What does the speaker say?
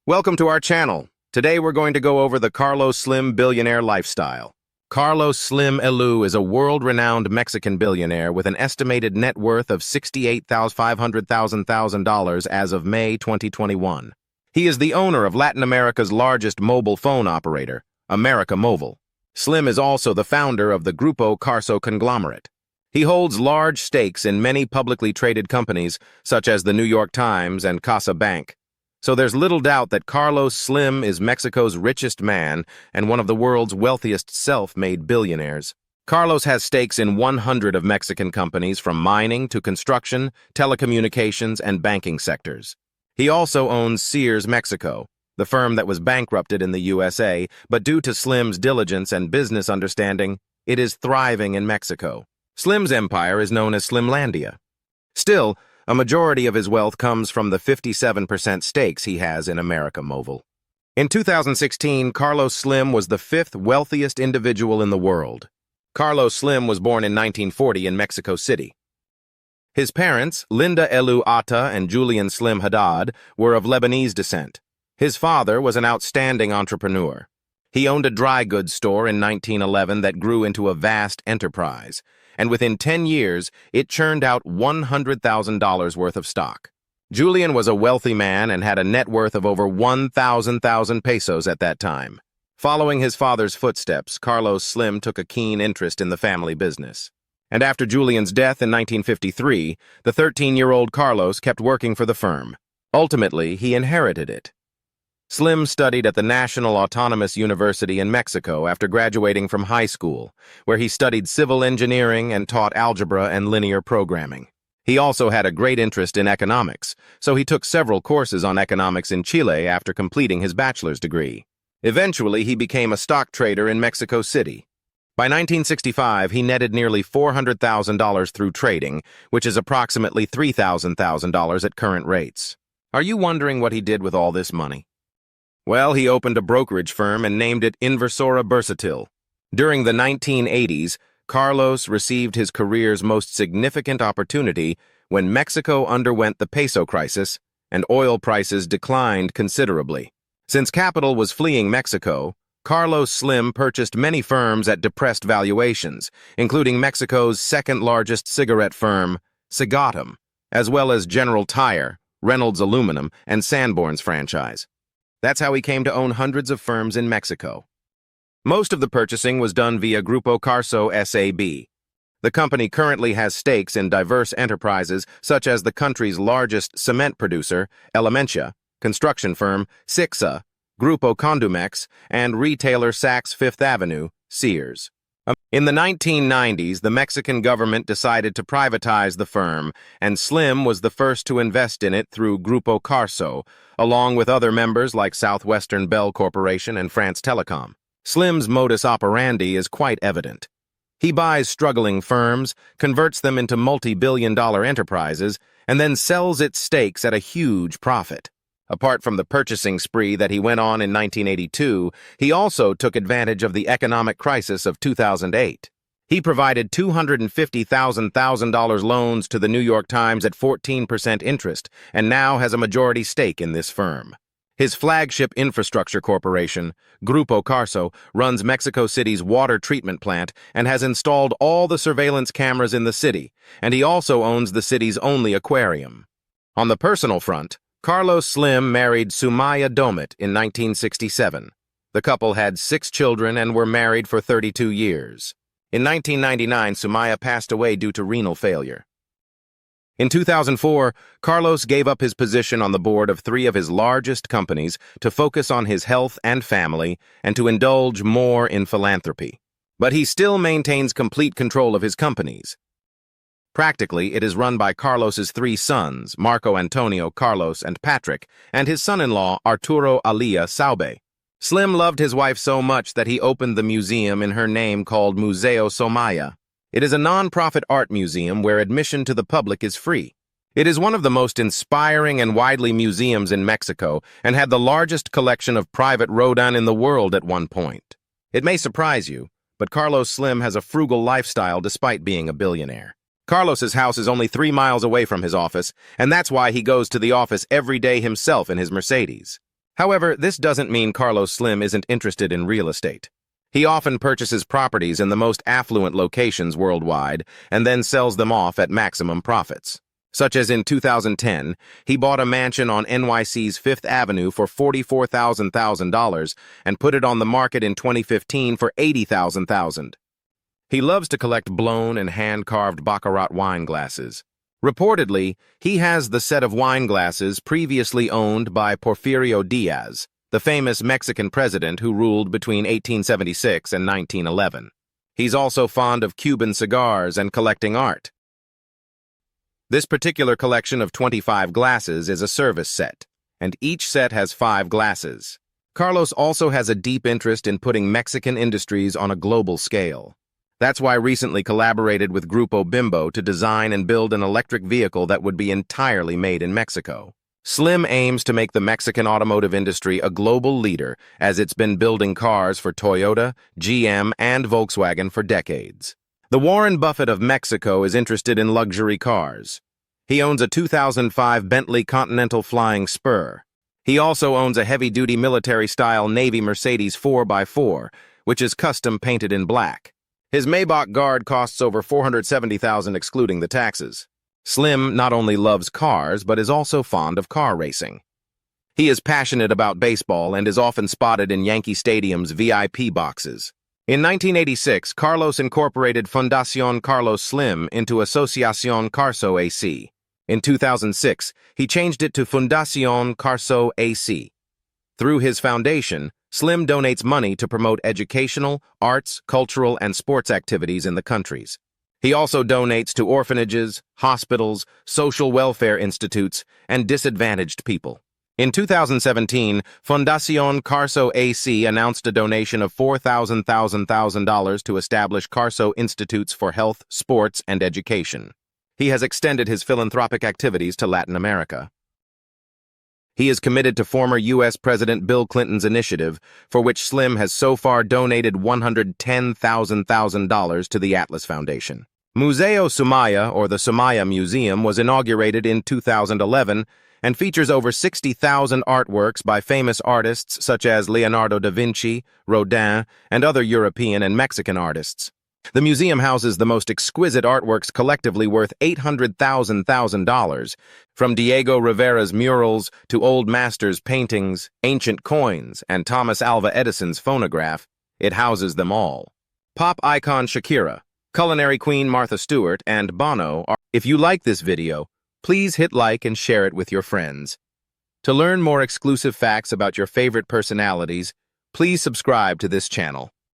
Welcome to our channel. Today we're going to go over the Carlos Slim billionaire lifestyle. Carlos Slim Elu is a world-renowned Mexican billionaire with an estimated net worth of $68,500,000 as of May 2021. He is the owner of Latin America's largest mobile phone operator, América Móvil. Slim is also the founder of the Grupo Carso conglomerate. He holds large stakes in many publicly traded companies, such as the New York Times and Casa Bank. So there's little doubt that Carlos Slim is Mexico's richest man and one of the world's wealthiest self-made billionaires. Carlos has stakes in 100 of Mexican companies from mining to construction, telecommunications, and banking sectors. He also owns Sears Mexico, the firm that was bankrupted in the USA, but due to Slim's diligence and business understanding, it is thriving in Mexico. Slim's empire is known as Slimlandia. Still, a majority of his wealth comes from the 57% stakes he has in América Móvil. In 2016, Carlos Slim was the fifth wealthiest individual in the world. Carlos Slim was born in 1940 in Mexico City. His parents, Linda Elu Atta and Julian Slim Haddad, were of Lebanese descent. His father was an outstanding entrepreneur. He owned a dry goods store in 1911 that grew into a vast enterprise, and within 10 years, it churned out $100,000 worth of stock. Julian was a wealthy man and had a net worth of over 1,000 pesos at that time. Following his father's footsteps, Carlos Slim took a keen interest in the family business. And after Julian's death in 1953, the 13-year-old Carlos kept working for the firm. Ultimately, he inherited it. Slim studied at the National Autonomous University in Mexico after graduating from high school, where he studied civil engineering and taught algebra and linear programming. He also had a great interest in economics, so he took several courses on economics in Chile after completing his bachelor's degree. Eventually, he became a stock trader in Mexico City. By 1965, he netted nearly $400,000 through trading, which is approximately $3,000 at current rates. Are you wondering what he did with all this money? Well, he opened a brokerage firm and named it Inversora Bursátil. During the 1980s, Carlos received his career's most significant opportunity when Mexico underwent the peso crisis and oil prices declined considerably. Since capital was fleeing Mexico, Carlos Slim purchased many firms at depressed valuations, including Mexico's second-largest cigarette firm, Cigatum, as well as General Tire, Reynolds Aluminum, and Sanborn's franchise. That's how he came to own hundreds of firms in Mexico. Most of the purchasing was done via Grupo Carso S.A.B. The company currently has stakes in diverse enterprises such as the country's largest cement producer, Elementia, construction firm, Sixa, Grupo Condumex, and retailer Saks Fifth Avenue, Sears. In the 1990s, the Mexican government decided to privatize the firm, and Slim was the first to invest in it through Grupo Carso, along with other members like Southwestern Bell Corporation and France Telecom. Slim's modus operandi is quite evident. He buys struggling firms, converts them into multi-billion-dollar enterprises, and then sells its stakes at a huge profit. Apart from the purchasing spree that he went on in 1982, he also took advantage of the economic crisis of 2008. He provided $250,000 loans to the New York Times at 14% interest and now has a majority stake in this firm. His flagship infrastructure corporation, Grupo Carso, runs Mexico City's water treatment plant and has installed all the surveillance cameras in the city, and he also owns the city's only aquarium. On the personal front, Carlos Slim married Sumaya Domit in 1967. The couple had 6 children and were married for 32 years. In 1999, Sumaya passed away due to renal failure. In 2004, Carlos gave up his position on the board of 3 of his largest companies to focus on his health and family and to indulge more in philanthropy. But he still maintains complete control of his companies. Practically, it is run by Carlos's 3 sons, Marco Antonio, Carlos, and Patrick, and his son-in-law, Arturo Alia Saube. Slim loved his wife so much that he opened the museum in her name called Museo Somaya. It is a non-profit art museum where admission to the public is free. It is one of the most inspiring and widely museums in Mexico and had the largest collection of private Rodin in the world at one point. It may surprise you, but Carlos Slim has a frugal lifestyle despite being a billionaire. Carlos's house is only 3 miles away from his office, and that's why he goes to the office every day himself in his Mercedes. However, this doesn't mean Carlos Slim isn't interested in real estate. He often purchases properties in the most affluent locations worldwide and then sells them off at maximum profits. Such as in 2010, he bought a mansion on NYC's Fifth Avenue for $44,000 and put it on the market in 2015 for $80,000. He loves to collect blown and hand-carved Baccarat wine glasses. Reportedly, he has the set of wine glasses previously owned by Porfirio Diaz, the famous Mexican president who ruled between 1876 and 1911. He's also fond of Cuban cigars and collecting art. This particular collection of 25 glasses is a service set, and each set has 5 glasses. Carlos also has a deep interest in putting Mexican industries on a global scale. That's why recently collaborated with Grupo Bimbo to design and build an electric vehicle that would be entirely made in Mexico. Slim aims to make the Mexican automotive industry a global leader, as it's been building cars for Toyota, GM, and Volkswagen for decades. The Warren Buffett of Mexico is interested in luxury cars. He owns a 2005 Bentley Continental Flying Spur. He also owns a heavy-duty military-style Navy Mercedes 4x4, which is custom painted in black. His Maybach Guard costs over $470,000 excluding the taxes. Slim not only loves cars, but is also fond of car racing. He is passionate about baseball and is often spotted in Yankee Stadium's VIP boxes. In 1986, Carlos incorporated Fundación Carlos Slim into Asociación Carso AC. In 2006, he changed it to Fundación Carso AC. Through his foundation, Slim donates money to promote educational, arts, cultural, and sports activities in the countries. He also donates to orphanages, hospitals, social welfare institutes, and disadvantaged people. In 2017, Fundación Carso AC announced a donation of $4,000 to establish Carso Institutes for Health, Sports, and Education. He has extended his philanthropic activities to Latin America. He is committed to former U.S. President Bill Clinton's initiative, for which Slim has so far donated $110,000 to the Atlas Foundation. Museo Sumaya, or the Sumaya Museum, was inaugurated in 2011 and features over 60,000 artworks by famous artists such as Leonardo da Vinci, Rodin, and other European and Mexican artists. The museum houses the most exquisite artworks collectively worth $800,000, from Diego Rivera's murals to old masters' paintings, ancient coins, and Thomas Alva Edison's phonograph. It houses them all. Pop icon Shakira, culinary queen Martha Stewart, and Bono are... If you like this video, please hit like and share it with your friends. To learn more exclusive facts about your favorite personalities, please subscribe to this channel.